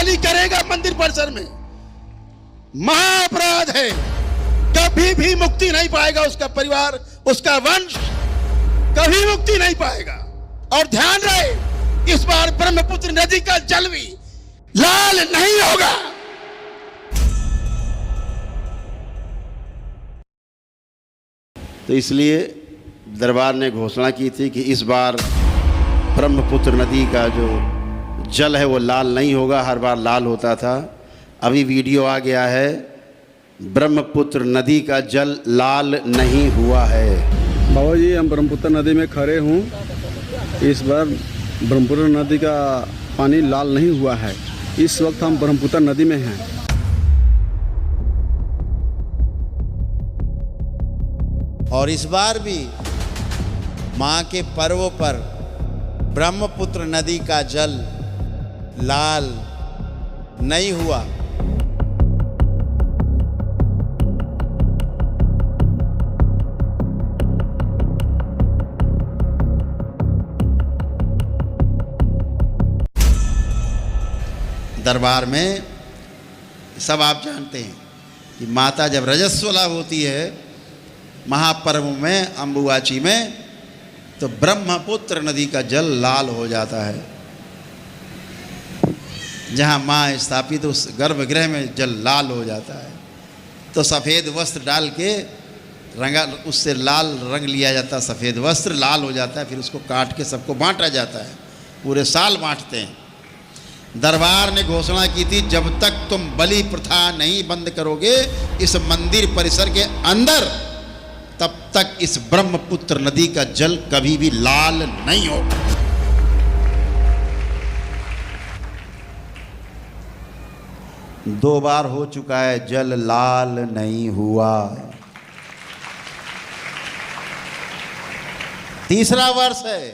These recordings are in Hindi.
बलि करेगा मंदिर परिसर में, महाअपराध है। कभी भी मुक्ति नहीं पाएगा उसका परिवार, उसका वंश कभी मुक्ति नहीं पाएगा। और ध्यान रहे, इस बार ब्रह्मपुत्र नदी का जल भी लाल नहीं होगा। तो इसलिए दरबार ने घोषणा की थी कि इस बार ब्रह्मपुत्र नदी का जो जल है वो लाल नहीं होगा। हर बार लाल होता था। अभी वीडियो आ गया है, ब्रह्मपुत्र नदी का जल लाल नहीं हुआ है। बाबा जी, हम ब्रह्मपुत्र नदी में खड़े हूँ। इस बार ब्रह्मपुत्र नदी का पानी लाल नहीं हुआ है। इस वक्त हम ब्रह्मपुत्र नदी में हैं। और इस बार भी माँ के पर्वों पर ब्रह्मपुत्र नदी का जल लाल नहीं हुआ। दरबार में सब आप जानते हैं कि माता जब रजस्वला होती है महापर्व में, अम्बुवाची में, तो ब्रह्मपुत्र नदी का जल लाल हो जाता है। जहाँ माँ स्थापित उस गर्भगृह में जल लाल हो जाता है। तो सफ़ेद वस्त्र डाल के रंगा, उससे लाल रंग लिया जाता है। सफ़ेद वस्त्र लाल हो जाता है, फिर उसको काट के सबको बांटा जाता है। पूरे साल बांटते हैं। दरबार ने घोषणा की थी, जब तक तुम बलि प्रथा नहीं बंद करोगे इस मंदिर परिसर के अंदर, तब तक इस ब्रह्मपुत्र नदी का जल कभी भी लाल नहीं होगा। दो बार हो चुका है जल लाल नहीं हुआ। तीसरा वर्ष है,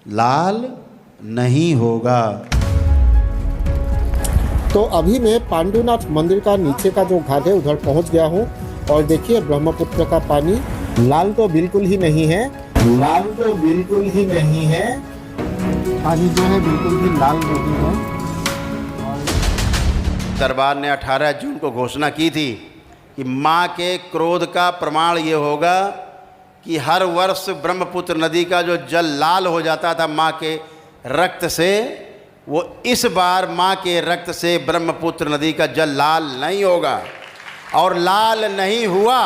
लाल नहीं होगा। तो अभी मैं पांडुनाथ मंदिर का नीचे का जो घाट है उधर पहुंच गया हूं और देखिए ब्रह्मपुत्र का पानी लाल तो बिल्कुल ही नहीं है। लाल तो बिल्कुल ही नहीं है। पानी जो है बिल्कुल भी लाल नहीं है। दरबार ने 18 जून को घोषणा की थी कि माँ के क्रोध का प्रमाण ये होगा कि हर वर्ष ब्रह्मपुत्र नदी का जो जल लाल हो जाता था माँ के रक्त से, वो इस बार माँ के रक्त से ब्रह्मपुत्र नदी का जल लाल नहीं होगा। और लाल नहीं हुआ,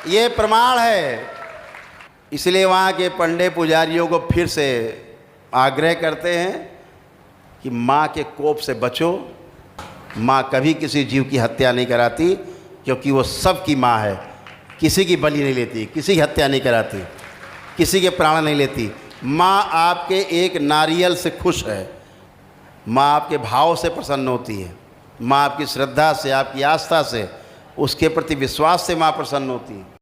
ये प्रमाण है। इसलिए वहाँ के पंडे पुजारियों को फिर से आग्रह करते हैं कि माँ के कोप से बचो। माँ कभी किसी जीव की हत्या नहीं कराती, क्योंकि वो सबकी माँ है। किसी की बलि नहीं लेती, किसी की हत्या नहीं कराती, किसी के प्राण नहीं लेती। माँ आपके एक नारियल से खुश है। माँ आपके भाव से प्रसन्न होती है। माँ आपकी श्रद्धा से, आपकी आस्था से, उसके प्रति विश्वास से माँ प्रसन्न होती है।